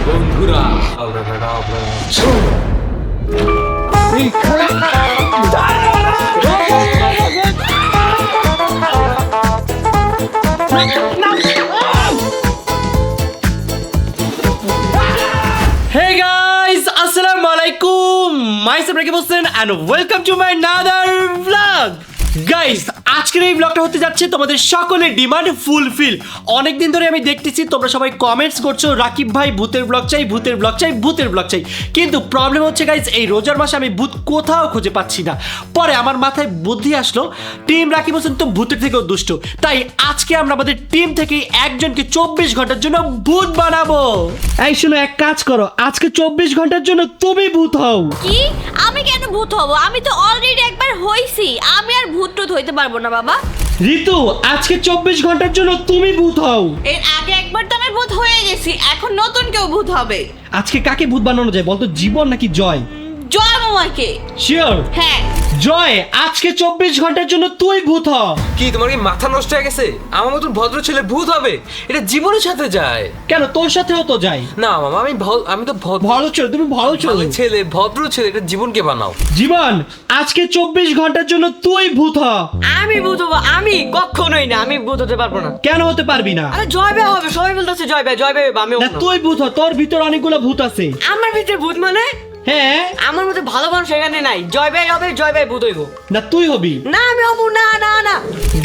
বন্ধুরা Hey guys, Assalamualaikum. Myself Rakib Hossain and welcome to my another vlog. Guys আজকের এই ব্লগটা হতে যাচ্ছে তোমাদের সকলের ডিমান্ড ফুলফিল। অনেকদিন ধরে আমি দেখতেছি তোমরা সবাই কমেন্টস করছো রাকিব ভাই ভূতের ব্লগ চাই, ভূতের ব্লগ চাই, ভূতের ব্লগ চাই। কিন্তু প্রবলেম হচ্ছে গাইস এই রোজার মাসে আমি ভূত কোথাও খুঁজে পাচ্ছি না। পরে আমার মাথায় বুদ্ধি আসলো টিম রাকিব হোসেন তো ভূতের থেকেও দুষ্ট, তাই আজকে আমরা আমাদের টিম থেকে একজনকে 24 ঘন্টার জন্য ভূত বানাবো। এই শোনো, এক কাজ করো, আজকে 24 ঘন্টার জন্য তুমি ভূত হও। কি? আমি কেন ভূত হব? আমি তো অলরেডি একবার হইছি। আমি আর ভূত টুত হইতে পারবো না বাবা। ঋতু, আজকে 24 ঘন্টার জন্য তুমি ভূত হও। এর আগে একবার তো আমি ভূত হয়ে গেছি, এখন নতুন কেউ ভূত হবে। আজকে কাকে ভূত বানানো যায় বলতো, জীবন নাকি জয়? জয় মামাকে। শিওর? হ্যাঁ। জয়, আজকে 24 ঘন্টার জন্য তুই ভূত হ। কি তোমার কি মাথা নষ্ট হয়ে গেছে? আমার মতন ভদ্র ছেলে ভূত হবে? এটা জীবনের সাথে যায়। কেন, তোর সাথেও তো যাই। না মামা, আমি তো ভালো ছেলে, তুমি ভালো ছেলে, ভদ্র ছেলে, এটা জীবনকে বানাও। জীবন, আজকে 24 ঘন্টার জন্য তুই ভূত হ। আমি ভূত হবো? আমি কখনোই না, আমি ভূত হতে পারবো না। কেন হতে পারবি না? আরে জয় ভাই হবে, সবাই বলতেছে জয় ভাই, আমি না, তুই ভূত হ, তোর ভিতর অনেকগুলো ভূত আছে। আমার ভিতরে ভূত মানে? হ্যাঁ। আমার মধ্যে ভালো মানুষ এখানে নাই। জয় ভাই হবে, জয় ভাই ভূত হইব। না, তুই হবি। না আমি হবো না, না না।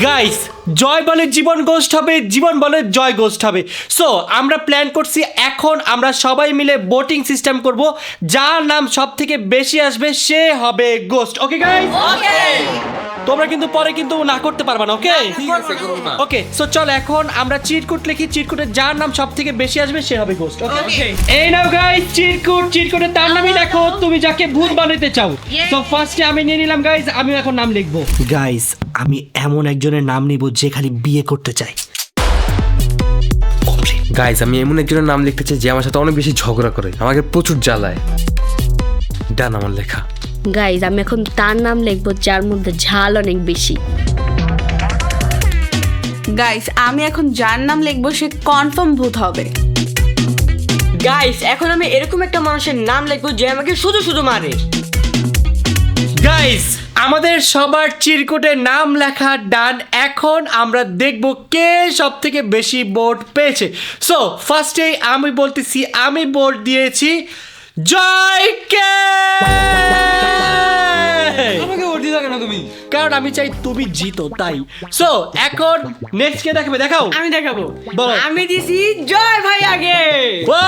গাইস, জয় বলে জীবন গোস্ট হবে, জীবন বলে জয় গোস্ট হবে। সো আমরা প্ল্যান করছি, এখন আমরা সবাই মিলে বোটিং সিস্টেম করব, যার নাম সব থেকে বেশি আসবে সে হবে গোস্ট। Okay guys? ওকে। তোমরা কিন্তু পরে কিন্তু না করতে পারবা না। ওকে ঠিক আছে, করো না। ওকে, সো চল এখন আমরা চিরকুট লিখি, চিরকুটে যার নাম সব থেকে বেশি আসবে সে হবে গোস্ট। ওকে, এই নাও গাইস চিরকুট, চিরকুটে তার নামই লেখো তুমি যাকে ভূত বানাতে চাও। সো ফার্স্টে আমি নিয়ে নিলাম গাইস, আমি এখন নাম লিখবো। গাইস, আমি এমন একজনের নাম নিব যে খালি বিয়ে করতে চায়। গাইস, আমি এমন একজনের নাম লিখতে চাই যে আমার সাথে অনেক বেশি ঝগড়া করে, আমাকে প্রচুর জ্বালায়। ডান আমার লেখা। গাইজ, আমি এখন তার নাম লিখবো যার মধ্যে ঝাল অনেক বেশি। গাইস, আমি এখন যার নাম লিখবো সে কনফার্ম ভূত হবে। গাইস, এখন আমি এরকম একটা মানুষের নাম লিখবো যে আমাকে শুধু শুধু মারে। গাইস, আমাদের সবার চিরকুটে নাম লেখা ডান। এখন আমরা দেখব কে সব থেকে বেশি ভোট পেয়েছে। সো ফার্স্টেই আমি বলতেছি, আমি ভোট দিয়েছি জয়কে। আমাকে ভোট দিতে কেন তুমি? কারণ আমি চাই তুমি জিতো, তাই। সো এখন নেক্সট কে দেখাবে, দেখাও। আমি দেখাবো। বলো। আমি দিছি জয় ভাই আগে। ও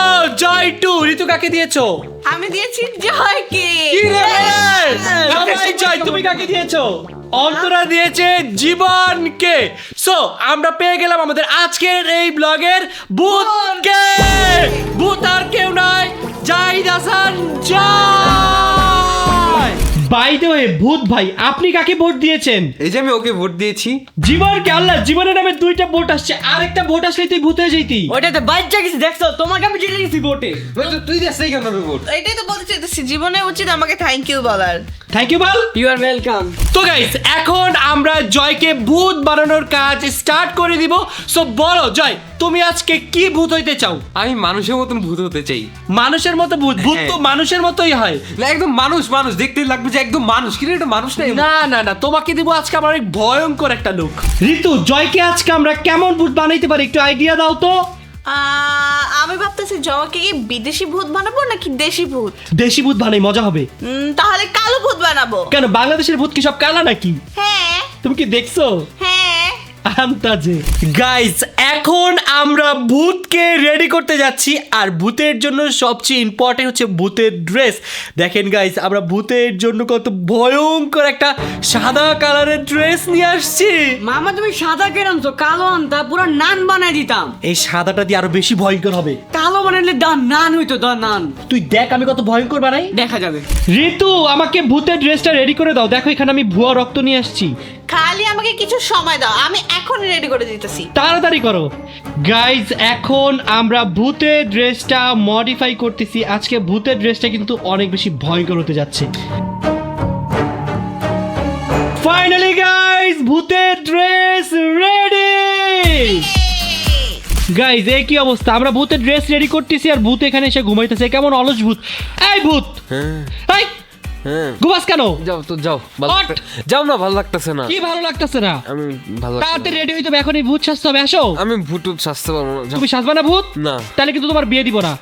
জয় টু। ঋতু কাকে দিয়েছো? আমি দিয়েছি জয়কে। সবাই জয়। তুমি কাকে দিয়েছো? অন্তরা দিয়েছে জীবনকে। সো আমরা পেয়ে গেলাম আমাদের আজকের এই ব্লগের ভূতকে। ভূত আর কেউ নয়, জাহিদ হাসান জয়। বাই দ্য ওয়ে ভূত ভাই, আপনি কাকে ভোট দিয়েছেন? এই যে আমি ওকে ভোট দিয়েছি। জীবনকে। আল্লাহ, জীবনের নামে দুইটা ভোট আসছে, আরেকটা ভোট আসলে তুই ভূত হয়ে যাইতি। ওইটাতে বাচ্চা কিছু দেখছো? তোমাকে আমি জিতে গেছি ভোটে। তুই দিস কেন ভোট? এটাই তো বলতে চাইতেছি, জীবনে উচিত আমাকে থ্যাংক ইউ বলার। থ্যাংক ইউ বল। You are welcome. তো গাইস, এখন আমরা জয়কে ভূত বানানোর কাজ স্টার্ট করে দিব। সো বলো জয়, তুমি আজকে কি ভূত হইতে চাও? আমি মানুষের মতন ভূত হতে চাই। মানুষের মতো ভূত? ভূত তো মানুষের মতোই হয়। না, একদম মানুষ দেখতে লাগবে যে একদম মানুষ। কিন্তু এটা মানুষ নাই। না না না, তোমাকে দিব আজকে আমার অনেক ভয়ঙ্কর একটা লুক। ঋতু, জয়কে আজকে আমরা কেমন ভূত বানাইতে পারি একটু আইডিয়া দাও তো। আমি ভাবতেছি জয়কে কি বিদেশি ভূত বানাবো নাকি দেশি ভূত? দেশি ভূত বানাই, মজা হবে। তাহলে কালো ভূত বানাবো। কেন, বাংলাদেশের ভূত কি সব কালা নাকি? হ্যাঁ তুমি কি দেখছো? হ্যাঁ। আন্তাজে। গাইস, এখন আমরা ভূতকে রেডি করতে যাচ্ছি, আর ভূতের জন্য সবচেয়ে ইম্পর্টেন্ট হচ্ছে ভূতের ড্রেস। দেখেন গাইস, আমরা ভূতের জন্য কত ভয়ঙ্কর একটা সাদা কালারের ড্রেস নিয়ে আসছি। মামা তুমি সাদা কেন আনছো? কালো আনতা, পুরো নান বানাই দিতাম। এই সাদাটা দিয়ে আরো বেশি ভয়ঙ্কর হবে। কালো বানাইলে নান হইতো, নান। তুই দেখ আমি কত ভয়ঙ্কর বানাই। দেখা যাবে। ঋতু, আমাকে ভূতের ড্রেসটা রেডি করে দাও। দেখো এখানে আমি ভুয়া রক্ত নিয়ে আসছি। খালি আমাকে কিছু সময় দাও, আমি এখন রেডি করে দিতেছি। তাড়াতাড়ি করো। গাইজ, এখন আমরা ভূতের ড্রেসটা মডিফাই করতেছি। আজকে ভূতের ড্রেসটা কিন্তু অনেক বেশি ভয়ঙ্কর হতে যাচ্ছে। ফাইনালি গাইজ, ভূতের ড্রেস রেডি। গাইজ এই কি অবস্থা, আমরা ভূতের ড্রেস রেডি করতেছি আর ভূত এখানে এসে ঘুমাইতেছে, কেমন অলস ভূত। এই ভূত, এই হ্যাঁ ঘুমাস কেন? যাও তো যাও, What? যাও না, ভালো লাগতেছে না। কি ভালো লাগতেছে না? আমি ভালো তাড়াতাড়ি রেডি হইতে হবে, এখন এই ভূত সাজতে হবে। আসো। আমি ভুটুত সাজতে পারবো না। যাও। তুমি সাজবা না ভূত? না। তাহলে কিন্তু তোমার বিয়ে দিব না।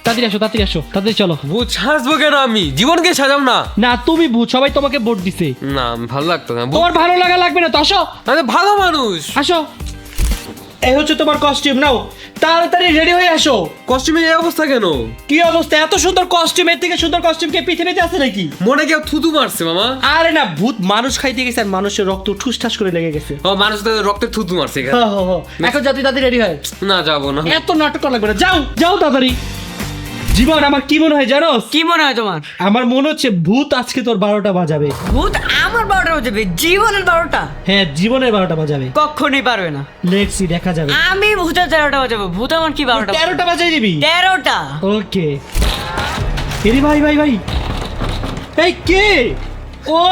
তাড়াতাড়ি আসো, তাড়াতাড়ি আসো, তাড়াতাড়ি চলো। ভূত সাজবো কেন? আমি জীবনকে সাজাম না। না তুমি ভূত, সবাই তোমাকে ভোট দিছে। না ভালো লাগতো না। তোমার ভালো লাগা লাগবে না তো, আসো আমি ভালো মানুষ। আসো। এই হচ্ছে তোমার কস্টিউম, নাও তাড়াতাড়ি রেডি হয়ে আসো। কস্টিউমের এই অবস্থা কেন? কি অবস্থা, এত সুন্দর কস্টিউম, এর থেকে সুন্দর কস্টিউম কে পৃথিবীতে আছে নাকি? মনে কেউ থুতু মারছে মামা? আরে না, ভূত মানুষ খাইতে গেছে আর মানুষের রক্ত ঠুস ঠাস করে লেগে গেছে। ও মানুষ তো রক্তের থুতু মারছে এখানে। এখন যাতে তাড়াতাড়ি রেডি হয়। না যাবো না। এত নাটক করা লাগবে না, যাও যাও তাড়াতাড়ি। জীবন, আমার কি মনে হয় জানোস? কি মনে হয় তোমার? আমার মনে হচ্ছে ভূত আজকে তোর 12টা বাজাবে। ভূত আমার 12টা বাজাবে? জীবনের 12টা? হ্যাঁ, জীবনের 12টা বাজাবে। কখনোই পারবে না। লেটস সি, দেখা যাবে। আমি ভূতের 13টা বাজাবো। ভূত আমার কি 12টা? 13টা বাজাই দিবি? 13টা। ওকে। এরি ভাই ভাই ভাই, এই কে? ও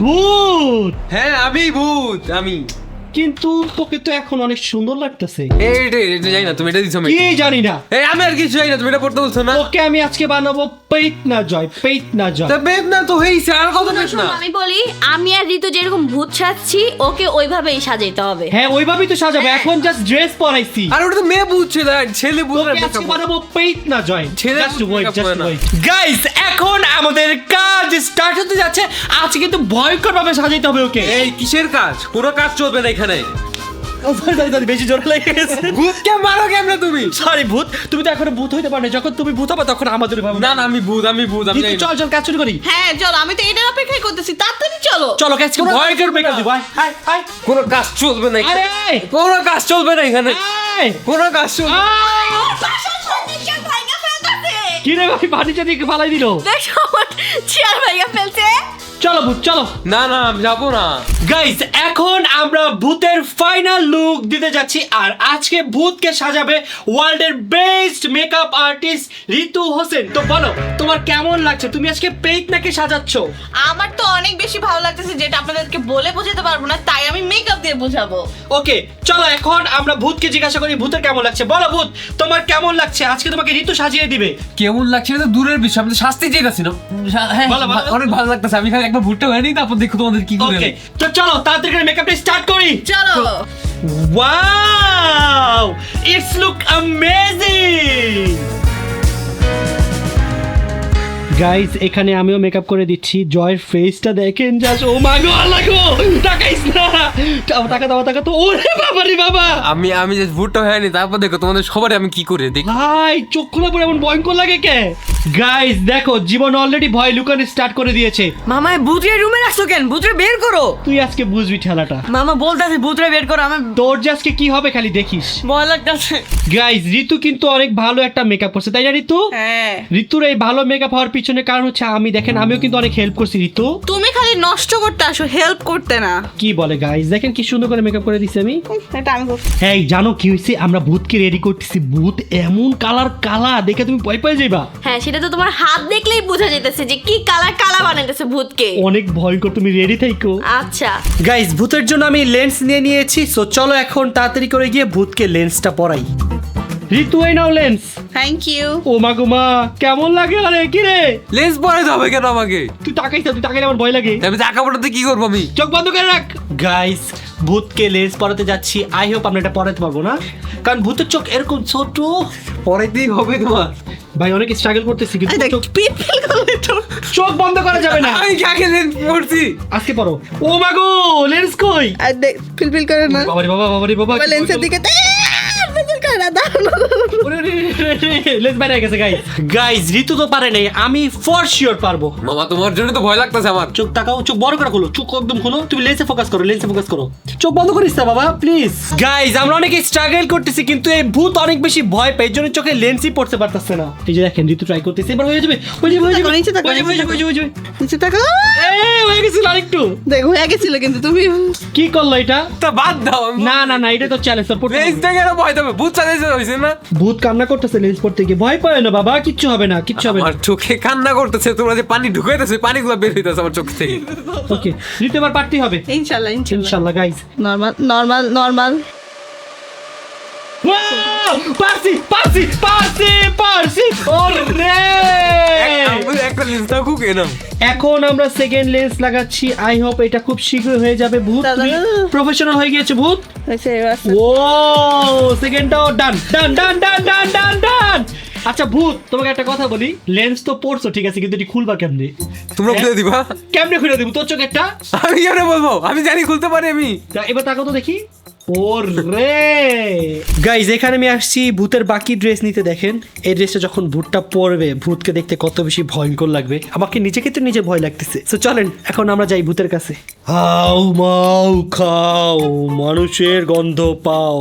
ভূত। হ্যাঁ আমি ভূত, আমি। কিন্তু তোকে তো এখন অনেক সুন্দর লাগতেছে। এটা জানি না, তুমি এটা দিছো। কি জানি না। এই আমি আর কিছু জানি না, তুমি এটা পড়তে বলছো না। ওকে আমি আজকে বানাবো পেট না জয়, পেট না জয়। তা বেদ না তো হইছে, আর কত বেদ শোনো, না। আমি বলি, আমি আর ঋতু যেরকম ভূত সাজছি ওকে ওইভাবেই সাজাইতে হবে। হ্যাঁ ওইভাবেই তো সাজাবো, এখন জাস্ট ড্রেস পরাইছি। আর ওটা তো মেয়ে বুঝছে না, ছেলে বুঝে ওকে আজকে বানাবো পেট না জয়। ছেলে Just বুঝ wait, makeup just করে না। wait. Guys, এখন আমাদের কাজ স্টার্ট হতে যাচ্ছে। আজকে কিন্তু ভয়ঙ্কর ভাবে সাজাইতে হবে ওকে। এই কিসের কাজ? কোনো কাজ চলবে না এখানে। বেশি জোরে লেগে গেছে। ভূতকে মারো কেমনে তুমি? সরি ভূত, তুমি তো এখনো ভূত হইতে পারো না। যখন তুমি ভূত হবে তখন আমাদের ভাবো। না না আমি ভূত, আমি ভূত, আমি জানি না। চল চল কাজ শুরু করি। হ্যাঁ চলো, আমি তো এটার অপেক্ষাই করতেছি, তাড়াতাড়ি চলো। চলো কাজ ভয়ঙ্কর মেকআপ দিব। High high. কোনো কাজ চলবে না আরে এখানে। কোনো কাজ চলবে না এখানে। এই কোনো কাজ চলবে না। বাসার সদস্য ভাইগা ফেলতেছে। কি রে ভাই, বাড়িটা দিকে ফালাই দিল। দেখো আমার চেয়ার ভাইগা ফেলছে। চলো ভূত চলো। না না আমি যাবো না। গাইস, এখন আমরা ভূতের ফাইনাল লুক দিতে যাচ্ছি আর আজকে ভূতকে সাজাবে ওয়ার্ল্ডের বেস্ট মেকআপ আর্টিস্ট ঋতু হোসেন। তো বলো তোমার কেমন লাগছে, তুমি আজকে পেট নাকি সাজাচ্ছ? আমার তো অনেক বেশি ভালো লাগতেছে, যেটা আপনাদেরকে বলে বোঝাতে পারবো না, তাই আমি মেকআপ দিয়ে বোঝাবো। ওকে চলো এখন আমরা ভূতকে জিজ্ঞাসা করি ভূতের কেমন লাগছে। বলো ভূত, তোমার কেমন লাগছে? আজকে তোমাকে ঋতু সাজিয়ে দিবে। কেমন লাগছে এটা তো দূরের বিষয়, আমি তো শাস্তি চেয়েছি না। হ্যাঁ বলো, বলো। অনেক ভালো লাগতেছে। আমি খালি একবার ভুট্টা হয়ে নিই, তারপর দেখো তোমাদের কি করে। ওকে তো চলো তাড়াতাড়ি করে মেকআপটা স্টার্ট করি। চলো। Wow, it's look amazing. Guys, এখানে আমিও মেকআপ করে দিচ্ছি। জয়ের ফেসটা দেখেন জাস্ট, ও মা গো আল্লাহ গো, তাকাইস না। টাকা দাও, টাকা তো। ওরে বাবা রে বাবা। আমি যে ভুট্টা হয়ে নিই, তারপর দেখো তোমাদের সবারই আমি কি করে দেখি। ভাই চোখ খোলা পরে এমন ভয়ঙ্কর লাগে কে? গাইস দেখো, জীবন অলরেডি ভয় লুকানো স্টার্ট করে দিয়েছে। মামা ভূতরে রুমে রাখছো কেন? ভূতরে বের করো। তুই আজকে বুঝবি ঠেলাটা। মামা বলতাছে ভূতরে বের করো। আমার তোর যে আজকে কি হবে খালি দেখিস। ভয় লাগতাছে। গাইস, ঋতু কিন্তু অনেক ভালো একটা মেকআপ করছে, তাই না ঋতু? হ্যাঁ, ঋতুর এই ভালো মেকআপ হওয়ার পিছনে কারণ হচ্ছে আমি, দেখেন আমিও কিন্তু অনেক হেল্প করছি ঋতু। তুমি খালি নষ্ট করতে আসো, হেল্প করতে না। কি বলে গাইস, দেখেন কি সুন্দর করে মেকআপ করে দিছি আমি। এটা আমি করছি। হ্যাঁ জানো কি হয়েছে, আমরা ভূতকে রেডি করতেছি। ভূত এমন কালার কালা দেখে তুমি ভয় পেয়ে যাইবা। হ্যাঁ, সেটা তো তোমার হাত দেখলেই বোঝা যেতেছে যে কি কালার কালা বানাইতেছে ভূতকে। অনেক ভয়ঙ্কর, তুমি রেডি থাইকো। আচ্ছা গাইস, ভূতের জন্য আমি লেন্স নিয়ে নিয়েছি। সো চলো এখন তাড়াতাড়ি করে গিয়ে ভূতকে লেন্সটা পরাই। ঋতু এই নাও লেন্স। Thank you. ও মা গো মা, কেমন লাগে? আরে কি রে, লেন্স পরাইতে হবে কেন আমাকে? তুই তাকাইছ, তুই তাকাইলে আমার ভয় লাগে। আমি টাকা পড়াতে কি করবো আমি? চোখ বন্ধ করে রাখ। গাইস, ভূতকে লেন্স পরাতে যাচ্ছি। আই হোপ আমরা এটা পরাতে পারবো না, কারণ ভূতের চোখ এরকম ছোট। পরাইতেই হবে তোমার। ভাই অনেক স্ট্রাগল করতেছি কিন্তু পিপল করলে তো চোখ বন্ধ করা যাবে না। আমি কাকে লেন্স পরছি? আজকে পড়ো। ও মা গো, লেন্স কই? আর দেখ, পিলপিল করে না। বাবারে বাবা, বাবারে বাবা, লেন্সের দিকে লেন্স বাইরে গেছে। গাইস, ঋতু তো পারে নাই, আমি ফর শিওর পারবো। মামা তোমার জন্য তো ভয় লাগতেছে আমার। চোখ তাকাও, চোখ বড় করে খোলো, চোখ একদম খোলো। তুমি লেন্সে ফোকাস করো, লেন্সে ফোকাস করো। চোখ বন্ধ করিস না বাবা প্লিজ। গাইস, আমরা অনেক স্ট্রাগল করতেছি কিন্তু এই ভূত অনেক বেশি ভয় পায়, এর জন্য চোখে লেন্সই পড়তে পারতেছে না। এই যে দেখেন, ঋতু ট্রাই করতেছে, এবার হয়ে যাবে, হয়ে যাবে, হয়ে যাবে, নিচে তাকাও, হয়ে যাবে, হয়ে যাবে, হয়ে যাবে। নিচে তাকাও। হয়ে গেছিল আরেকটু। দেখ হয়ে গেছিল, কিন্তু তুমি কি করলো এটা? তা বাদ দাও। না না না, এটা তো চ্যালেঞ্জ। লেন্স থেকে ভয় দেবে, ভূত চালাইছে হইছে না? ভূত কান্না করতেছে লেন্স পড়তে গিয়ে। ভয় পায় না বাবা, কিচ্ছু হবে না, কিচ্ছু হবে না। আমার চোখে কান্না করতেছে, তোমরা যে পানি ঢুকাইতেছে, পানিগুলো বের হইতেছে আমার চোখ থেকে। ওকে, ঋতু এবার পারতেই হবে ইনশাআল্লাহ ইনশাআল্লাহ। ইনশাআল্লাহ। Guys, normal normal normal. পারছি পারছি পারছি পারছি ওরে একটা লেন্স থাকুক এনাম। এখন আমরা সেকেন্ড লেন্স লাগাচ্ছি। আই হোপ এটা খুব শীঘ্রই হয়ে যাবে। ভূত প্রফেশনাল হয়ে গিয়েছে ভূত। ও সেকেন্ডটাও ডান ডান ডান ডান ডান ডান ডান। আচ্ছা ভূত, তোমাকে একটা কথা বলি, লেন্স তো পড়ছো ঠিক আছে, কিন্তু এটি খুলবা কেমনে? তোমরা খুলে দিবা? কেমনে খুলে দিব তোর চোখেরটা? আমি কেমনে বলবো? আমি জানি খুলতে পারি আমি। এবার তাকাও তো দেখি। ওরে গাইজ, এখানে আমি আসছি ভূতের বাকি ড্রেস নিতে। দেখেন এই ড্রেসটা যখন ভূতটা পরবে, ভূতকে দেখতে কত বেশি ভয়ঙ্কর লাগবে। আমাকে নিজেকে তো নিজে ভয় লাগতেছে। তো চলেন এখন আমরা যাই ভূতের কাছে। হাউ মাউ খাও, মানুষের গন্ধ পাও।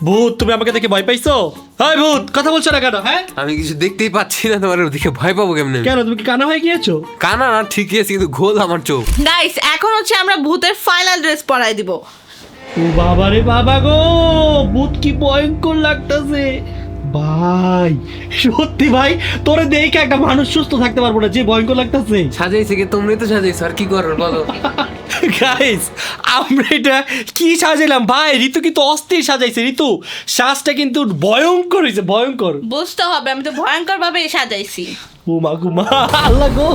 ভূত, তুমি আমাকে দেখে ভয় পাইছো? হাই ভূত, কথা বলছো না কেন? হ্যাঁ, আমি কিছু দেখতেই পাচ্ছি না, তোমার ওদিকে ভয় পাবো কেমনে? কেন তুমি কি কানা হয়ে গিয়েছো? কানা না ঠিকই আছে, কিন্তু ঘোল আমার চোখ। গাইস, এখন হচ্ছে আমরা ভূতের ফাইনাল ড্রেস পরাই দিব। ও বাবা রে বাবা গো, ভূত কি ভয়ঙ্কর লাগতেছে ভাই। সত্যি ভাই, তোরে দেখে একটা মানুষ সুস্থ থাকতে পারবো না, যে ভয়ঙ্কর লাগতেছে। সাজাইছে কি? তোমরাই তো সাজাইছো, আর কি করো বলো? গাইস, আমরা এটা কি সাজাইলাম ভাই? ঋতু কিন্তু অস্থির সাজাইছে। ঋতু সাজটা কিন্তু ভয়ঙ্কর হয়েছে, ভয়ঙ্কর। বুঝতে হবে, আমি তো ভয়ঙ্কর ভাবে সাজাইছি। ও মা গো মা, আল্লাহ গো।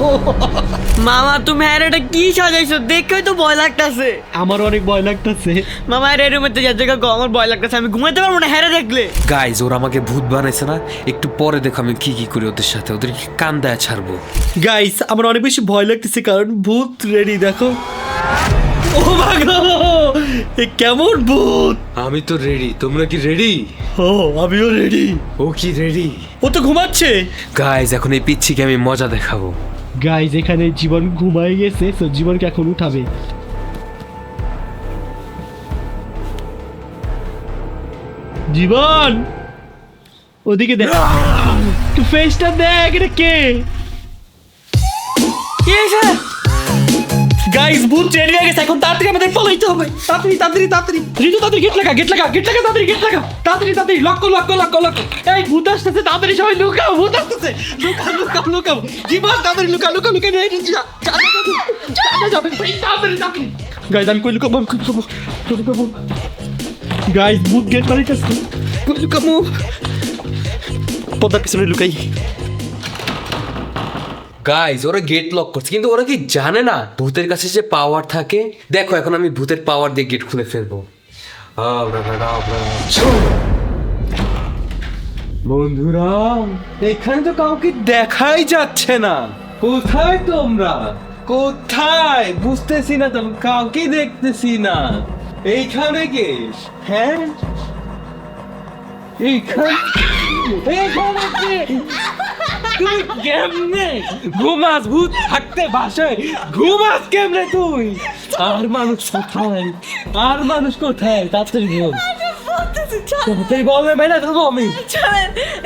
মামা তুমি হ্যাঁ এটা কি সাজাইছো? দেখেই তো ভয় লাগতাছে। আমার অনেক ভয় লাগতেছে। মামা এর রুমে তো যাচ্ছে গো, আমার ভয় লাগতাছে, আমি ঘুমাইতে পারবো না হ্যাঁ দেখলে। গাইজ, ওরা আমাকে ভূত বানাইছে না? একটু পরে দেখো আমি কি কি করি ওদের সাথে, ওদের কান্দায় ছাড়বো। গাইস, আমার অনেক বেশি ভয় লাগতেছে, কারণ ভূত রেডি। দেখো, ও মা গো, এ কেমন ভূত? আমি তো রেডি, তোমরা কি রেডি? ও আমিও রেডি। ও কি রেডি? ও তো ঘুমাচ্ছে। গাইজ, এখন এই পিচ্ছিকে আমি মজা দেখাবো। গাইজ, এখানে জীবন ঘুমাই গেছে, তো জীবনকে এখন উঠাবে। জীবন, ওদিকে দেখ, তুই ফেসটা দেখ, এটা কে? গাইস, ভূত রেডি হয়ে গেছে, এখন তাড়াতাড়ি আমাদের পালাইতে হবে। তাড়াতাড়ি তাড়াতাড়ি তাড়াতাড়ি, ঋতু তাড়াতাড়ি গেট লাগা, গেট লাগা, গেট লাগা, তাড়াতাড়ি গেট লাগা, তাড়াতাড়ি তাড়াতাড়ি, লক কর, লক কর, লক কর, লক কর। এই ভূত আসতেছে, তাড়াতাড়ি সবাই লুকাও, ভূত আসতেছে, লুকাও, লুকাও, লুকাও। জীবন তাড়াতাড়ি লুকাও, লুকাও, লুকাও, এই যা, যা, তাড়াতাড়ি, তাড়াতাড়ি। গাইস, আমি কই লুকাবো, আমি কই লুকাবো, কই লুকাবো? গাইস, ভূত গেট বানাইতেছে, কই লুকাবো? পর্দার পিছনে লুকাই। গাইজ, ওরা গেট লক করছে, কিন্তু ওরা কি জানে না ভূতের কাছে যে পাওয়ার থাকে? দেখো, এখন আমি ভূতের পাওয়ার দিয়ে গেট খুলে ফেলবো। বন্ধুরা, এখানে তো কাউকে দেখাই যাচ্ছে না। কোথায় তোমরা? কোথায়? বুঝতেছি না তো, কাউকে দেখতেছি না। এইখানে কে? হ্যাঁ, এইখানে কে? তুই কেমনে ঘুমাস? ভূত থাকতে বাসায় ঘুমাস কেমনে তুই? আর মানুষ কোথায়? আর মানুষ কোথায়? তাড়াতাড়ি বল, তাড়াতাড়ি বল, না থাকবো আমি।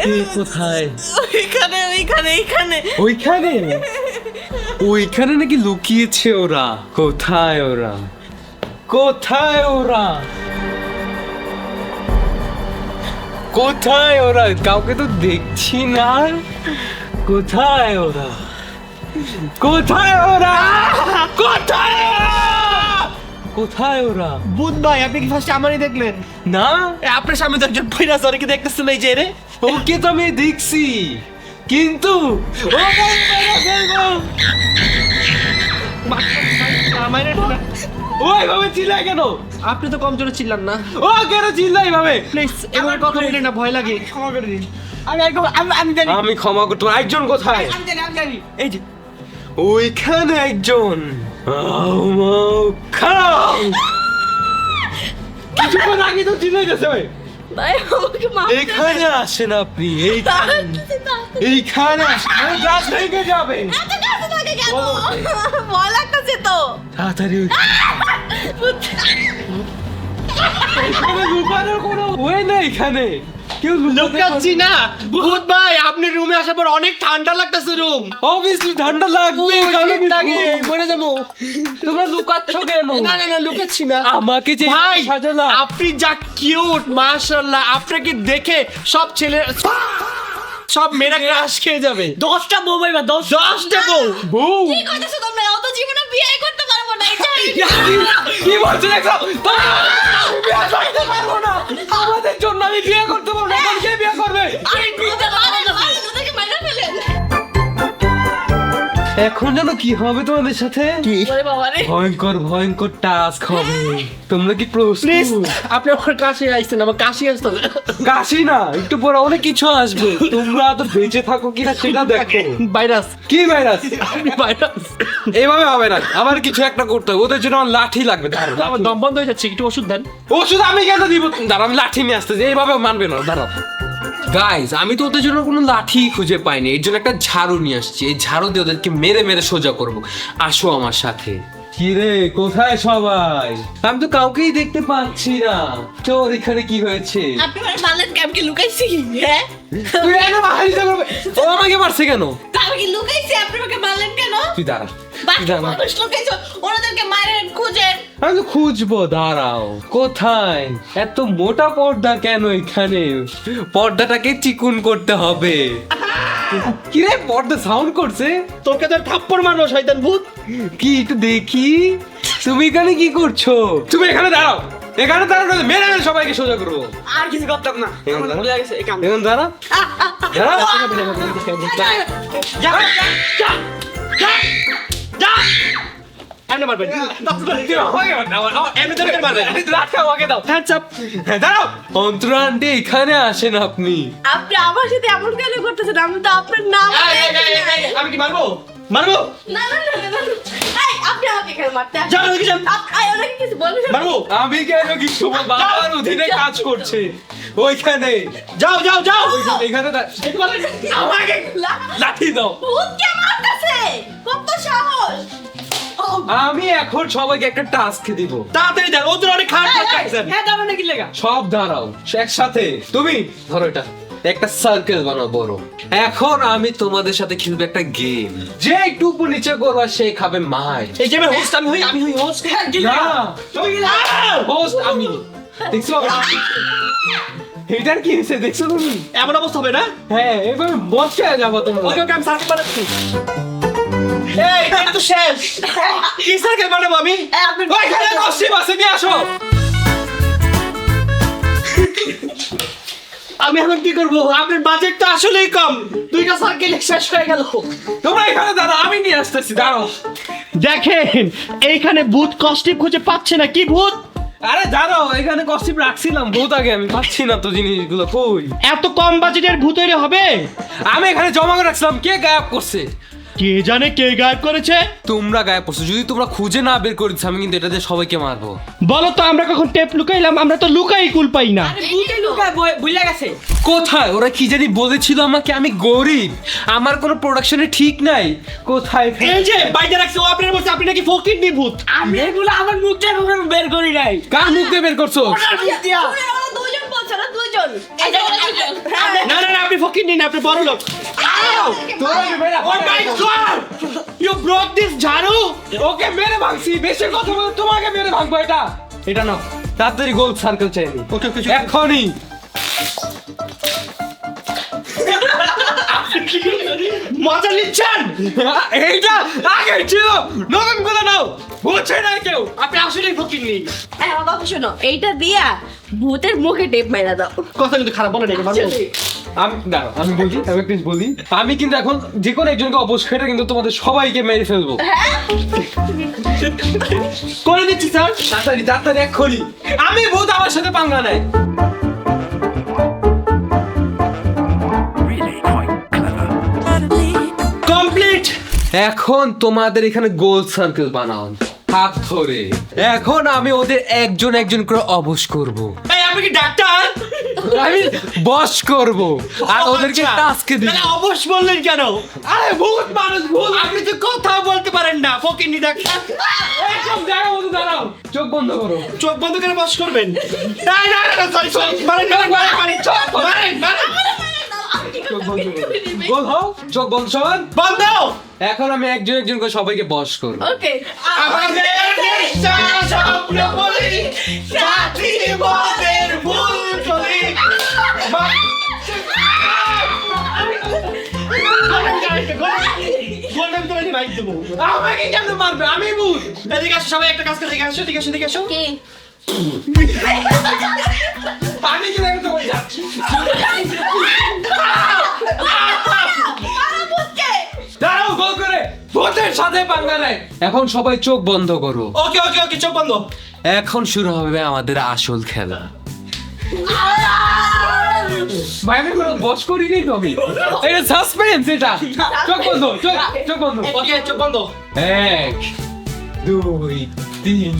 তুই কোথায়? ওইখানে ওইখানে এইখানে ওইখানে? ওইখানে নাকি লুকিয়েছে ওরা? কোথায় ওরা? কোথায় ওরা? কোথায় ওরা? কাউকে তো দেখছি না। কোথায় ওরা? কোথায় ওরা? কোথায় ওরা? কোথায় ওরা? ভূত ভাই, আপনি কি ফার্স্টে আমারই দেখলেন? না, আপনার সামনে তো একজন ভৈরাস, অনেকে দেখতেছেন এই যে রে। ওকে তো আমি দেখছি, কিন্তু ওইভাবে চিল্লায় কেন? আপনি তো কম জোরে চিল্লান না। ও কেন চিল্লাই ভাবে? প্লিজ এবার কথা বলি না, ভয় লাগে। ক্ষমা করে দিন। আমি ক্ষমা করতে পারি। একজন কোথায়? এই যে ওইখানে একজন। খাও, কিছুক্ষণ আগে তো চিল্লাই গেছে ভাই। ভাই আমাকে মাফ করে এখানে আসেন আপনি, দাও। এইখানে আসেন, গাছ ভেঙে যাবে। এত কাছে থাকে কেন? ভয় লাগতেছে তো। তাড়াতাড়ি এখানে লুকানোর কোনো ওয়ে নেই। এখানে কেউ লুকাচ্ছি না। ভূত ভাই, আপনি রুমে আসার পর অনেক ঠান্ডা লাগতেছে রুম। অবভিয়াসলি ঠান্ডা লাগবে, লাগে মরে যাবো। তোমরা লুকাচ্ছ কেন? না না না, লুকাচ্ছি না। আমাকে যে ভাই, সাজালা, আপনি যা কিউট, মাশাআল্লাহ। আপনাকে দেখে সব ছেলে, সব মেয়েরা ক্রাশ খেয়ে যাবে। 10টা বউ ভাইবা, 10টা বউ। বউ কি কইতেছো তোমরা? অত জীবনে বিয়ে করতে পারবো না। কি বলছো? দেখো, আমি বিয়ে করতে পারবো না। আমাদের জন্য আমি বিয়ে করতে পারবো না। এখন কে আরে ভূতে মারেন না, ওদেরকে মাইরা ফেলেন। এখন জানো কি হবে তোমাদের সাথে? ওরে বাবা রে। ভয়ঙ্কর ভয়ঙ্কর টাস্ক হবে। তোমরা কি প্লিজ প্রস্তুত? আপনি আমার কাছে আইছেন, আমার কাশি আসতে হবে। কাশি না, একটু পরে অনেক কিছু আসবে। তোমরা তো বেঁচে থাকো কিনা সেটা দেখো। ভাইরাস, কি ভাইরাস? ভাইরাস। এইভাবে হবে না, আমার কিছু একটা করতে হবে। ওদের জন্য আমার লাঠি লাগবে। দাঁড়াও, আমার দম বন্ধ হয়ে যাচ্ছে, একটু ওষুধ দেন। ওষুধ আমি কেন দিব? দাঁড়াও, আমি লাঠি নিয়ে আসতেছি। এইভাবে মানবে না, দাঁড়াও। গাইস, আমি তো ওদের জন্য কোনো লাঠি খুঁজে পাইনি, এর জন্য একটা ঝাড়ু নিয়ে আসছি। এই ঝাড়ু দিয়ে ওদেরকে মেরে মেরে সোজা করব। আসো আমার সাথে। কি রে, কোথায় সবাই? আমি তো কাউকেই দেখতে পাচ্ছি না। তোর এখানে কি হয়েছে? আপনি আমার মারলেন কি? আমি কি লুকাইছি? হ্যাঁ? তুই এনে মারিস না করবে। ও আমাকে মারছে কেন? তা আমি কি লুকাইছি? আপনি আমাকে মারলেন কেন? তুই দাঁড়া, বাকি তুই দাঁড়া। মানুষ লুকাইছো, ওনাদেরকে মারেন, খুঁজেন। আমি তো খুঁজবো, দাঁড়াও। কোথায়? এত মোটা পর্দা কেন এখানে? পর্দাটাকে চিকুন করতে হবে। কি রে, পর্দা সাউন্ড করছে? তোকে তো থাপ্পড় মারবো শয়তান ভূত। কি একটু দেখি। তুমি এখানে কি করছো? তুমি এখানে দাঁড়াও, এখানে দাঁড়াও, নয়তো মেরে মেরে সবাইকে সোজা করবো। আর কিছু করতাম না, এখন আমার দাঁড়া। ভুলে গেছে এই কাম। এখন দাঁড়া, দাঁড়া। এমনি মারবেন। তুই আমাকে মার, এমনি ধরে মারবেন। লাঠি আমাকে দাও। Hands up. হ্যাঁ, দাঁড়াও। অন্তরা আন্টি, এখানে আসেন আপনি। আপনি আমার সাথে এমন কেন করতেছেন? আমি তো আপনার নাম আমি কি মারবো? মারবো? না না না না, না। এই, আপনি আমাকে কেন মারতে আসছেন? যাও ওদিকে যাও। ওনাকে কিছু বলবেন? মারবো? আমি কেন কিছু বাবার অধীনে কাজ করছে ওইখানে। যাও যাও যাও। এখানে আমাকে লাঠি দাও। ভূতকে মারতেছে, কত সাহস! আমি এখন সবাইকে একটা টাস্ক দিব। তাড়াতাড়ি দেন, ওদের অনেক খারাপ লাগছে। হ্যাঁ দাঁড়ানো নাকি লেগা? সব দাঁড়াও একসাথে। তুমি ধরো এটা, একটা সার্কেল বানাও বড়। এখন আমি তোমাদের সাথে খেলবো একটা গেম। যে একটু উপর নিচে করবা সে খাবে মার। এই গেমের হোস্ট আমি হই হোস্ট। না, হোস্ট আমি। দেখছো এটার কি হয়েছে? দেখছো তুমি? এমন অবস্থা হবে না? হ্যাঁ, এবার বসে যাবো তোমরা। ওকে ওকে আমি সার্কেল বানাচ্ছি। এই গেম তো শেষ। কি সার্কেল বানাবো আমি? ওইখানে কষ্টি বাসে নিয়ে আসো। আমি এখন কি করবো? আপনার বাজেট তো আসলেই কম, দুইটা সার্কেল শেষ হয়ে গেল। তোমরা এখানে দাঁড়াও, আমি নিয়ে আসতেছি, দাঁড়াও। দেখেন এইখানে ভূত কস্টিপ খুঁজে পাচ্ছে না। কি ভূত? আরে দাঁড়াও, এখানে কষ্টিপ রাখছিলাম বহুত আগে, আমি পাচ্ছি না তো জিনিসগুলো। কই? এত কম বাজেটের ভূত তৈরি হবে? আমি এখানে জমা করে রাখছিলাম, কে গায়েব করছে? কে জানে কে গায়েব করেছে? তোমরা গায়েব করছো। যদি তোমরা খুঁজে না বের করেছো, আমি কিন্তু এটা দিয়ে সবাইকে মারবো। বলো তো আমরা কখন টেপ লুকাইলাম? আমরা তো লুকাই কুল পাই না। ভূতে লুকায় ভুলে গেছে। কোথায়? ওরা কি জানি বলেছিল আমাকে, আমি গরিব, আমার কোনো প্রোডাকশনে ঠিক নাই। কোথায়? এই যে বাইরে রাখছে, ও আপনার বলছে আপনি নাকি ফকিরনি ভূত। আমি এগুলো আমার মুখটা বের করি নাই। কার মুখ দিয়ে বের করছো? ওরা দুজন বলছে না, দুজন। এই যে ওরা দুজন। না না না, আপনি ফকিরনি না, আপনি বড় লোক। তোরা মেরে Oh my god! You broke this ঝাড়ু? ওকে মেরে ভাঙছি। বেশি কথা বলে তোমাকে মেরে ভাঙবো। এটা এটা নাও, তাড়াতাড়ি গোল সার্কেল চাইনি। ওকে ওকে এখনই। মজা নিচ্ছেন? এইটা আগে ছিল, নতুন কথা নাও। বুঝছে না কেউ। আপনি আসলেই ফকিরনি। আমার কথা শোনো, এইটা দিয়া ভূতের মুখে টেপ মাইরা দাও। কথা কিন্তু খারাপ বলে নাকি মারবো? আমি দাঁড়াও, আমি বলি, আমি একটু বলি। আমি কিন্তু এখন যে কোনো একজনকে অবশ্যই কিন্তু তোমাদের সবাইকে মেরে ফেলবো। করে দিচ্ছি স্যার। তাড়াতাড়ি তাড়াতাড়ি এক্ষুনি। আমি ভূত, আমার সাথে পাঙ্গা নাই। কমপ্লিট। এখন তোমাদের এখানে গোল সার্কেল বানাও হাত ধরে। এখন আমি ওদের একজন একজন করে অবশ করব। এই আপনি কি ডাক্তার? আমি বশ করব আর ওদেরকে আচ্ছা। টাস্ক দিব। তাহলে অবশ বললেন কেন? আরে ভূত মানুষ ভূত। আপনি তো কথা বলতে পারেন না, ফকিরনি ডাক্তার। একদম দাঁড়াও, দাঁড়াও, চোখ বন্ধ করো। চোখ বন্ধ করে বস করবেন? না না না, সরি সরি। মারেন মারেন মারেন মারেন মারেন মারেন। চোখ বন্ধ করো। গোল হও, চোখ বন্ধ সবার। বন্ধ। এখন আমি একজন একজন করে সবাইকে বশ করব। ওকে। আমাদের দেশটা স্বপ্ন বলি, সাথী মোদের ভুল করি। আমাকে কেন মারবে? আমি ভূত। এদিকে আসো সবাই, একটা কাজ করে এদিকে আসো এদিকে আসো এদিকে আসো। কি? আমি কি দেখো তোমায় যাচ্ছি দাঁড়াও গোল করে ভূতের সাথে পাঙ্গা নেয়। এখন সবাই চোখ বন্ধ করো। ওকে ওকে ওকে, চোখ বন্ধ। এখন শুরু হবে আমাদের আসল খেলা। ভাই আমি কোনো বস করিনি তো আমি, এটা সাসপেন্স। এটা চোখ বন্ধ, চোখ বন্ধ। ওকে, চোখ বন্ধ। 1 2 3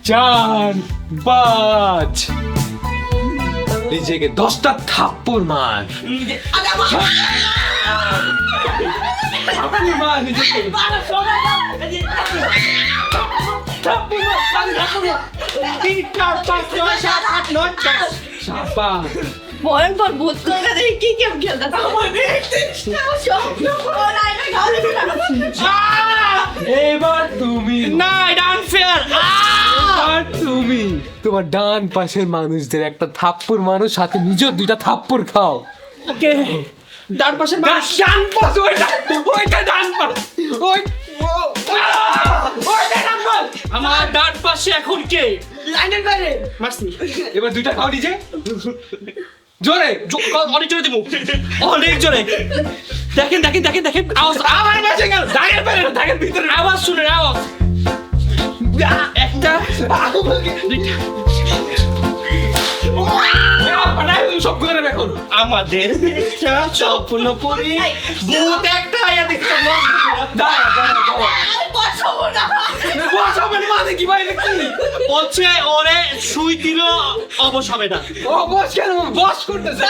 4 5 নিজেকে 10টা থাপ্পড় মার। থাপ্পড় মার নিজেকে। থাপ্পড় মার। 3 4 5 6 7 8 9 10। চাপা। ভয়ঙ্কর ভূত করে দেখি কি গেম খেলতে এবার তুমি না, এটা আনফেয়ার। আর তুমি তোমার ডান পাশের মানুষদের একটা থাপ্পড় মারো, সাথে নিজের 2টা থাপ্পড় খাও। ওকে, ডান পাশের মানুষ। ডান পাশ, ওইটা ডান পাশ, ওইটা ডান পাশ। আমার ডান পাশে এখন কে? লাইনের বাইরে মারছি। এবার 2টা খাও নিজে, জোরে। অনেক জোরে দিব, অনেক জোরে। দেখেন দেখেন দেখেন দেখেন, আওয়াজ আমার পাশে গেল। দাগের বাইরে, দাগের ভিতরে আওয়াজ শুনেন, আওয়াজ। একটা, দুইটা। সব করে এখন আমাদের একটা স্বপ্ন পরি ভূত একটা আয়া দেখতে মানে কি ভাই দেখছি বলছে ওরে সুই দিল অবশ হবে না। ও বস কেন বস করতেছে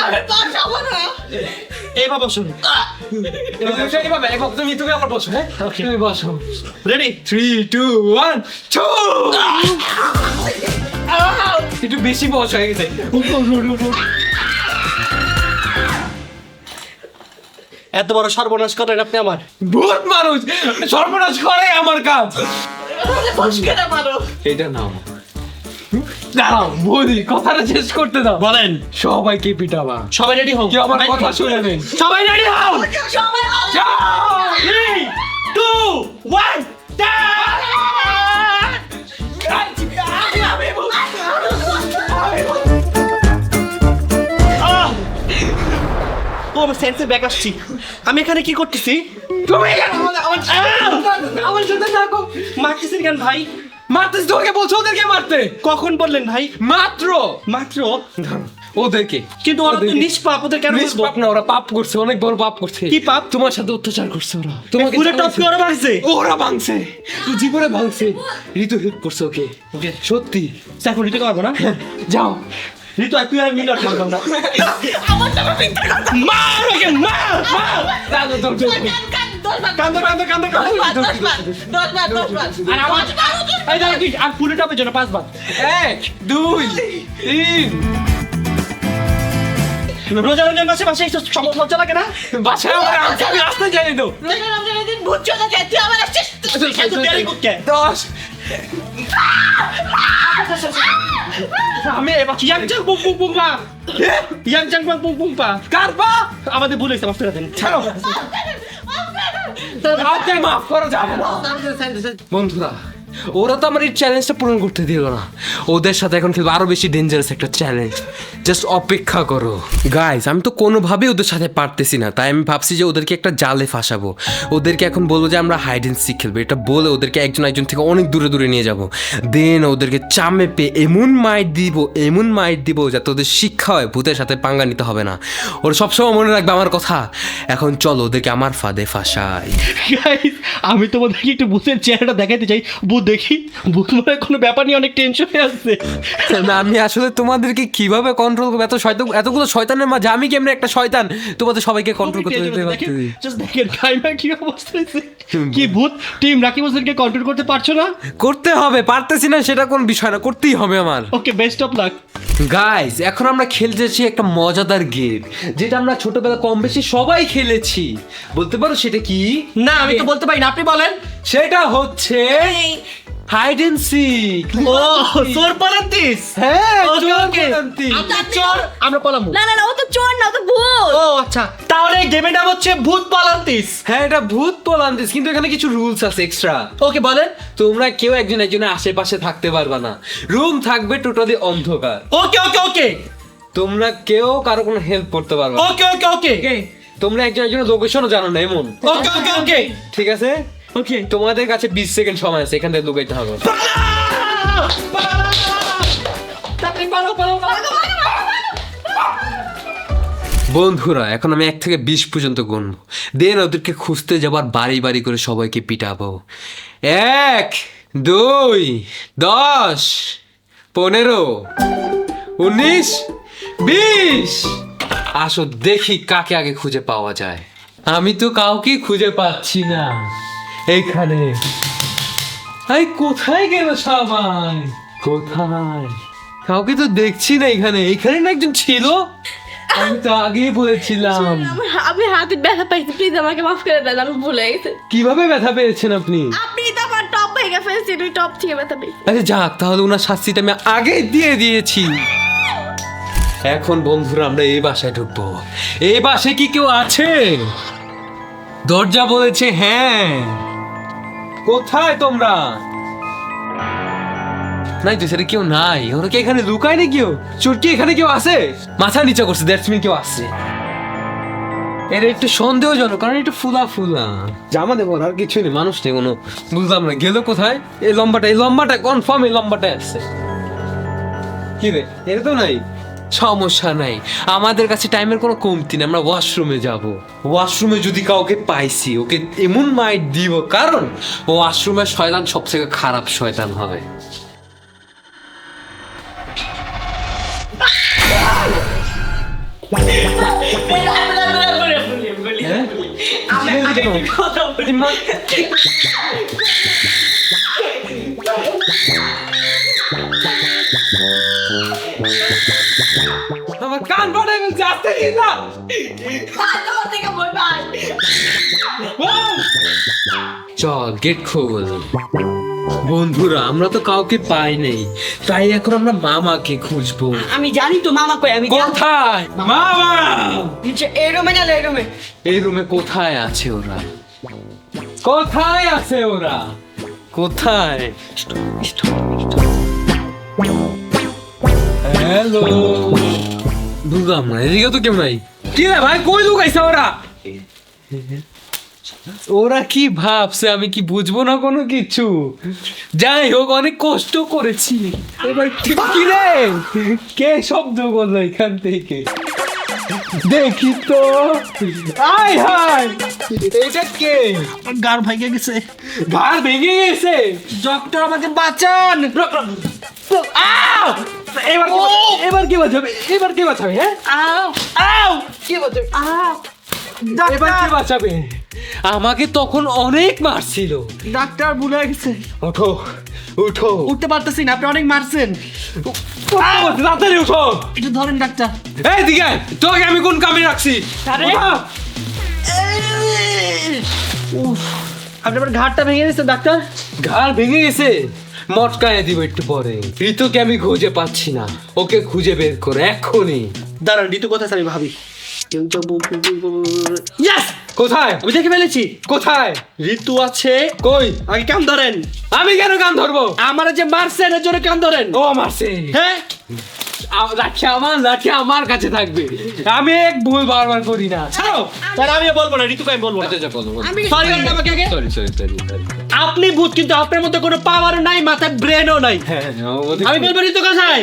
এইভাবে শুনুন। এইভাবে তুমি আমার বসো। হ্যাঁ তুমি বসো। রেডি? 3 2 1 2 একটু বেশি বস হয়ে গেছে। এত বড় সর্বনাশ করেন আপনি আমার। ভূত মানুষ সর্বনাশ করে আমার কাজ। এটা নাও, দাঁড়াও বলি, কথাটা শেষ করতে দাও। বলেন। সবাইকে পিটাবা। সবাই রেডি হও। কেউ আমার কথা শুনে নেন। সবাই রেডি হও। যাও। 3 2 1 ও আমার সেন্সে ব্যাক আসছি। আমি এখানে কি করতেছি? তুমি কেন আমার সাথে থাকো? মারতেছেন কেন ভাই? মারতে তোকে বলছো ওদেরকে মারতে। কখন বললেন ভাই? মাত্র মাত্র। ওদেরকে। কিন্তু ওরা তো ওদেরকে। নিষ্পাপ, ওদের কেন বলবো? নিষ্পাপ না, ওরা পাপ করছে, অনেক বড় পাপ করছে। কি পাপ? তোমার সাথে অত্যাচার করছে ওরা। তোমাকে পুরো টপ জ্বালাইছে। ওরা ভাঙছে। ওরা ভাঙছে, তুই জীবনে ভাঙছে। ঋতু হেল্প করছে ওকে। ওকে। সত্যি। এখন নিতে পারবো না। যাও। ঋতু তুই আর মিলার পারবো না। মার ওকে, মার মার। কান্দো কান্দো কান্দো কান্দো। আর আওয়াজ এই দাঁড়া কি আর পুরো টপের জন্য 5 বার। 1 2 3 রোজা রমজান মাসে মাসে একটু লজ্জা লাগে না? বাসায় আমার আমি রাস্তায় যাইনি তো। এত দেরি করতে? 10 আমি এবার ইয়াংচাং বুম বুম বুম পা। ইয়াংচাং বুম বুম বুম পা। কারবা আমাদের ভুল হয়েছে, মাফ করে দেন। ছাড়ো। আজকে মাফ করা যাবে না। বন্ধুরা, ওরা তো আমার এই চ্যালেঞ্জটা পূরণ করতে দিল না। ওদের সাথে এখন খেলবো আরো বেশি ডেঞ্জারাস একটা চ্যালেঞ্জ। জাস্ট অপেক্ষা করো গাইস। আমি তো কোনোভাবেই ওদের সাথে পারতেছি না, তাই আমি ভাবছি যে ওদেরকে একটা জালে ফাঁসাবো। ওদেরকে এখন বলবো যে আমরা হাইড অ্যান্ড সিক খেলবো। এটা বলে ওদেরকে একজন থেকে অনেক দূরে দূরে নিয়ে যাব। দেন ওদেরকে চামেপে এমন মাইট দিব যাতে ওদের শিক্ষা হয়, ভূতের সাথে পাঙ্গা নিতে হবে না। ওরা সবসময় মনে রাখবে আমার কথা। এখন চলো ওদেরকে আমার ফাঁদে ফাঁসাই। গাইস, আমি তোমাদেরকে একটু ভূতের চেহারাটা দেখাতে চাই। ভূত দেখি, ভূত মনে হয় কোনো ব্যাপার নিয়ে অনেক টেনশনে আছে। না, আমি আসলে তোমাদেরকে কিভাবে কন্ট্রোল করবো? এতগুলো শয়তানের মাঝে আমি কেমনে একটা শয়তান তোমাদের সবাইকে কন্ট্রোল করতে পারতেছি? জাস্ট দেখেন কাইমা কি অবস্থা হয়েছে। কি ভূত টিম রাকিব হোসেনকে কন্ট্রোল করতে পারছো না? করতে হবে, পারতেছি না সেটা কোন বিষয় না, করতেই হবে আমার। ওকে, বেস্ট অফ লাক। গাইস, এখন আমরা খেলতেছি একটা মজাদার গেম, যেটা আমরা ছোটবেলা কম বেশি সবাই খেলেছি। বলতে পারো সেটা কি? না, আমি তো বলতে পারি না, আপনি বলেন। সেটা হচ্ছে হাইড এন্ড সিক। ও চোর পালান্তিস। হ্যাঁ, ওকে চোর ওকে পালান্তিস। আপনি চোর আমরা পালামু। না না না, ও তো চোর না, ও তো ভূত। ও আচ্ছা, তাহলে গেমের নাম হচ্ছে ভূত পালান্তিস। হ্যাঁ, এটা ভূত পালান্তিস, কিন্তু এখানে কিছু রুলস আছে এক্সট্রা। ওকে বলেন। তোমরা কেউ একজন একজনের আশেপাশে থাকতে পারবা না, রুম থাকবে টোটালি অন্ধকার। ওকে ওকে ওকে তোমরা কেউ কারো কোনো হেল্প করতে পারবে না। ওকে ওকে ওকে তোমরা একজন একজনের লোকেশনও জানো না এমন। ওকে ওকে ওকে ঠিক আছে, ওকে তোমাদের কাছে 20 সেকেন্ড সময় আছে, এখান থেকে লুকাইতে হবে। বন্ধুরা, এখন আমি 1 থেকে 20 পর্যন্ত গুনবো, দেন ওদেরকে খুঁজতে যাবার বাড়ি বাড়ি করে সবাইকে পিটাবো। 1, 2, 10, 15, 19, 20। আসো দেখি কাকে আগে খুঁজে পাওয়া যায়। আমি তো কাউকে খুঁজে পাচ্ছি না এইখানে। এই কোথায় গেল সবাই? কোথায়? কাউকে তো দেখছি না এখানে। এইখানে না একজন ছিল, আমি তো আগেই বলেছিলাম। আমি হাতে ব্যথা পাইছি, প্লিজ আমাকে মাফ করে দেন, আমি ভুলে গেছি। কিভাবে ব্যথা পেয়েছেন আপনি? আপনি তো আমার টপ ভেঙে ফেলছেন, ওই টপ থেকে ব্যথা পেয়েছি। আচ্ছা যাক, তাহলে ওনার শাস্তিটা আমি আগে দিয়ে দিয়েছি। এখন বন্ধুরা আমরা এই বাসায় ঢুকবো। এই বাসায় কি কেউ আছে? দরজা বলেছে হ্যাঁ। কোথায় তোমরা? নাই তো, সেটা কেউ নাই। ওরা কি এখানে লুকায় না কেউ? চোর কি এখানে কেউ আছে? মাথা নিচে করছে, দ্যাটস মিন কেউ আসছে। এর একটু সন্দেহজনক, কারণ একটু ফুলা ফুলা জামা দেবো, আর কিছু নেই, মানুষ নেই কোনো। বুঝলাম না গেল কোথায়। এই লম্বাটা কনফার্ম এই লম্বাটা আসছে। কি রে, এর তো নাই। সমস্যা নাই, আমাদের কাছে টাইমের কোনো কমতি নেই। আমরা ওয়াশরুমে যাব। ওয়াশরুমে যদি কাউকে পাইছি, ওকে এমন মাইট দিব, কারণ ও ওয়াশরুমের শয়তান সবথেকে খারাপ শয়তান হবে। আমার কান ফাটাই বলছে, আসতে দিন না। চল গেট খোল। বন্ধুরা, আমরা তো কাউকে পাই নাই, তাই এখন আমরা মামাকে খুঁজবো। আমি জানি তো মামা কই, আমি কোথায় মামা? এই রুমে না, এই রুমে। এই রুমে কোথায় আছে ওরা? কোথায় আছে ওরা? কোথায়? হ্যালো, বুঝলাম না, এদিকে তো কেউ নাই। কি রে ভাই, কই লুকাইছে ওরা? ওরা কি ভাবছে আমি কি বুঝবো না কোনো কিছু? যাই হোক, অনেক কষ্ট করেছি। এবার কি রে, কে শব্দ করলো এখান থেকে? দেখি তো। আয় হায়, এটা কে? গার ভাইকে গেছে। ঘাড় ভেঙে গেছে। ডক্টর আমাকে বাঁচান। আউ! এবার কে বাঁচাবে? এবার কে বাঁচাবে? হ্যাঁ, আউ কে বাঁচাবে? এবার কে বাঁচাবে? আমাকে তখন অনেক মারছিল। ডাক্তার ভুলে গেছে। ওঠো উঠো। উঠতে পারতেছি না, আপনি অনেক মারছেন। তাড়াতাড়ি উঠো। একটু ধরেন ডাক্তার। এই দিকে, তোকে আমি কোন কামে রাখছি? আরে! ওঠা। আপনি আমার ঘাটটা ভেঙে দিয়েছে ডাক্তার। ঘাড় ভেঙে গেছে, মটকায় দিব একটু পরে। ঋতুকে আমি খুঁজে পাচ্ছি না, ওকে খুঁজে বের করে এক্ষুনি। দাঁড়ান, ঋতু কোথায় আমি ভাবি। ইয়েস, কোথায়? আমি দেখে ফেলেছি। কোথায় ঋতু আছে। কই? আগে কান ধরেন। আমি কেন কান ধরবো? আমার যে মারছেন এর জন্য কান ধরেন। ও মারছে। হ্যাঁ, লাঠি আমার কাছে থাকবে। আমি এক ভুল বারবার করি না। ছাড়ো। তাহলে আমিও বলবো না, ঋতুকে আমি বলবো না। Sorry, আমাকে আগে। সরি। আপনি ভূত, কিন্তু আপনার মধ্যে কোনো পাওয়ার নাই, মাথায় ব্রেনও নাই। আমি বলবো ঋতু কোথায়।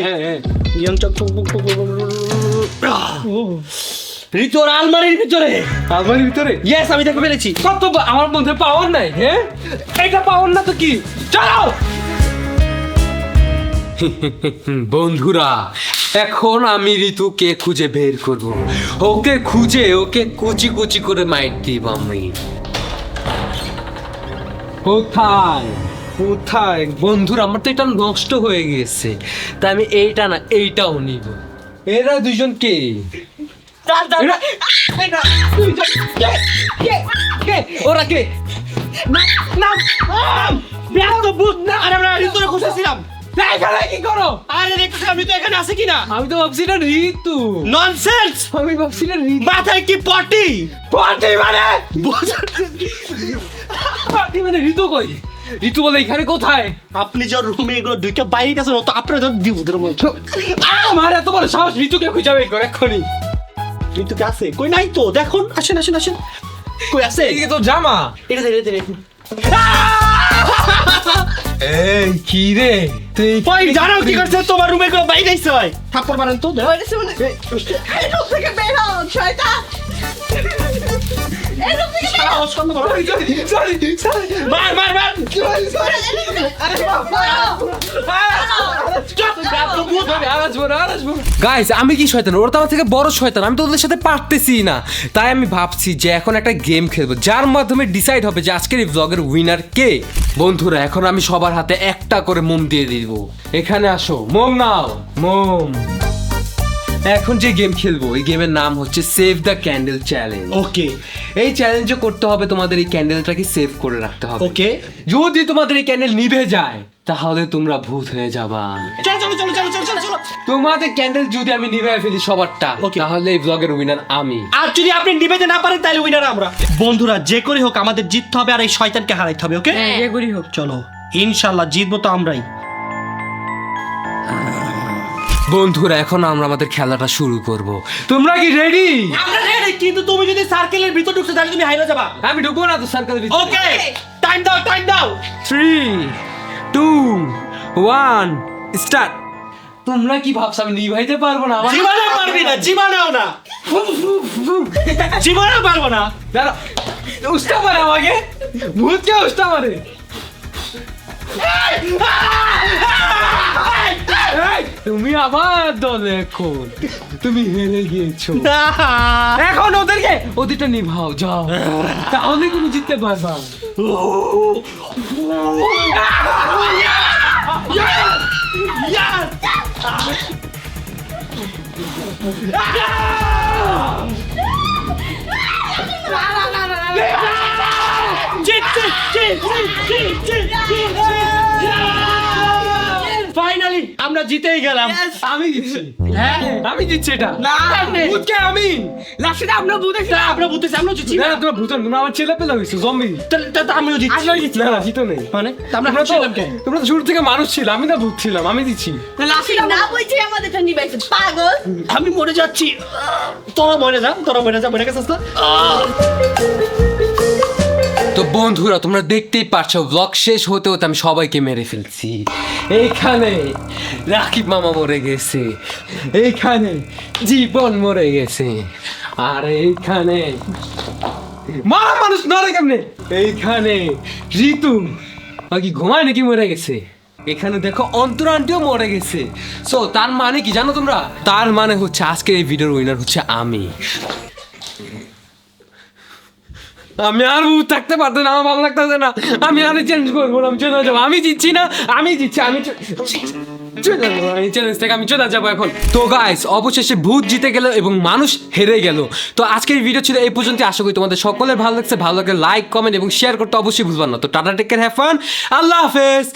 ঋতুর আলমারির ভিতরে। আলমারির ভিতরে? ইয়েস, আমি দেখে ফেলেছি। কত আমার মধ্যে পাওয়ার নাই? হ্যাঁ, এটা পাওয়ার না তো কি? চলো বন্ধুরা, এখন আমি ঋতুকে খুঁজে বের করব। ওকে খুঁজে ওকে কুচি কুচি করে মাইট দিব আমি। কোথায় কোথায়? বন্ধুরা, আমার তো এটা নষ্ট হয়ে গেছে, তাই আমি এইটা না এইটাও নিব। এরা দুজন কে? ওরা কে? ব্যস্ত ভূত না। আরে আমরা খুঁজতেছিলাম। এখানে কি করো? আরে দেখতেছি আমি তো এখানে আছি কিনা। আমি তো ভাবছি এটা ঋতু। ননসেন্স, আমি ভাবছি এটা ঋতু। মাথায় কি পটি? পার্টি মানে পার্টি মানে ঋতু কই? ঋতু বলে এখানে কোথায়? আপনি যে রুমে এগুলো দুইটা বাইরে গেছেন তো আপনার তো দিবুদের মতো। আমার এত বড় সাহস, ঋতুকে খুঁজে বের করে এক্ষুনি। কিন্তু কি আছে? কই নাই তো, দেখুন। আসেন আসেন আসেন, কই আছে? এদিকে তো জামা। এটা দে এটা দে। এই কি রে তুই? ভাই জানো কি করছে? তোমার রুমে এগুলো বাইরে গেছে ভাই। থাপ্পড় মারেন তো। এই রুম থেকে বের হও, শয়তান! এই রুম থেকে বের হও! মার মার মার। গাইস, আমি কি শয়তান? ওরা তো আমার থেকে বড় শয়তান। আমি তো ওদের সাথে পারতেছি না। তাই আমি ভাবছি যে এখন একটা গেম খেলবো যার মাধ্যমে ডিসাইড হবে যে আজকের এই ব্লগের উইনার কে। বন্ধুরা, এখন আমি সবার হাতে একটা করে মোম দিয়ে দিব। এখানে আসো, মোম নাও, মোম। এখন যে গেম খেলবো এই গেমের নাম হচ্ছে সেভ দ্য ক্যান্ডেল চ্যালেঞ্জ। ওকে এই চ্যালেঞ্জে করতে হবে তোমাদের এই ক্যান্ডেলটাকে সেভ করে রাখতে হবে। ওকে, যদি তোমাদের এই ক্যান্ডেল নিভে যায় তাহলে তোমরা ভূত হয়ে যাবা। চলো চলো চলো চলো চলো চলো চলো। তোমাদের ক্যান্ডেল যদি আমি নিভে ফেলি সবারটা, Okay. তাহলে এই ব্লগের উইনার আমি। আর যদি আপনি নিবেতে না পারেন তাহলে উইনার আমরা। বন্ধুরা, যে করে হোক আমাদের জিততে হবে আর এই শয়তানকে হারাইতে হবে। ওকে, হ্যাঁ যে করি হোক। চলো, ইনশাআল্লাহ জিতবো তো আমরাই। বন্ধুরা, এখন আমরা আমাদের খেলাটা শুরু করব। তোমরা কি রেডি? আমরা রেডি, কিন্তু তুমি যদি সার্কেলের ভিতর ঢুকতে তাহলে তুমি হাইরা যাবা। আমি ঢুকবো না তো সার্কেলের ভিতরে। ওকে, টাইম দাও টাইম দাও। 3 2 1 স্টার্ট। তোমরা কি ভাবছো আমি নিভাইতে পারবো না? আমার জীবনেও পারবি না, জীবনেও না, জীবনেও পারবো না। দাঁড়া, উস্তা মারে আমাকে। ভূতকে উস্তা মারে। এই, তুমি আবার দলে এখন। তুমি হেরে গিয়েছো। এখন ওদেরটা নিভাও, যাও। তাহলে তুমি জিততে পারবা। ফাইনালি আমরা জিতেই গেলাম। আমি জিতছি। হ্যাঁ, আমি জিতছি এটা। না, ভূতকে আমি। লাস্টে আমরা বুঝেছি, আমরা বুঝতেছি, আমরা জিতছি। না, তোমরা ভূত না, তোমরা আমার ছেলে পেলে হইছো, জম্বি। তাহলে আমিও জিতছি। না, না, জিতো নেই। মানে আমরা তোমরা তো- ছিলাম কে? তোমরা তো শুরু থেকে মানুষ ছিল, আমি না ভূত ছিলাম, আমি দিচ্ছি। তুই না বলছি আমাদেরটা নিবাইছে, পাগল! আমি মরে যাচ্ছি। তোরা মরে যা, মরে গেছিস না? তো বন্ধুরা, তোমরা দেখতেই পাচ্ছ ব্লগ শেষ হতে হতে আমি সবাইকে মেরে ফেলছি। এইখানে রাকিব মামা মরে গেছে, এইখানে জীবন মরে গেছে, আর এইখানে মারা মানুষ নরে কেমনে, এইখানে ঋতু কি ঘুমায় নাকি মরে গেছে, এখানে দেখো অন্তর আন্টিও মরে গেছে। সো তার মানে কি জানো তোমরা? তার মানে হচ্ছে আজকের এই ভিডিওর উইনার হচ্ছে আমি। আমি আর ভূত থাকতে পারতো না, আমার ভালো লাগতেছে না। আমি আর চেঞ্জ করবো না, আমি চলে যাবো। আমি জিতছি না, আমি জিতছি, আমি চলে যাবো। আমি চ্যালেঞ্জ থেকে আমি চলে যাবো এখন। তো গাইস, অবশেষে ভূত জিতে গেল এবং মানুষ হেরে গেল। তো আজকের ভিডিও ছিল এই পর্যন্ত। আশা করি তোমাদের সকলের ভালো লাগছে। ভালো লাগলে লাইক, কমেন্ট এবং শেয়ার করতে অবশ্যই ভুলবেন না। তো tata, take care, have fun, আল্লাহ হাফেজ।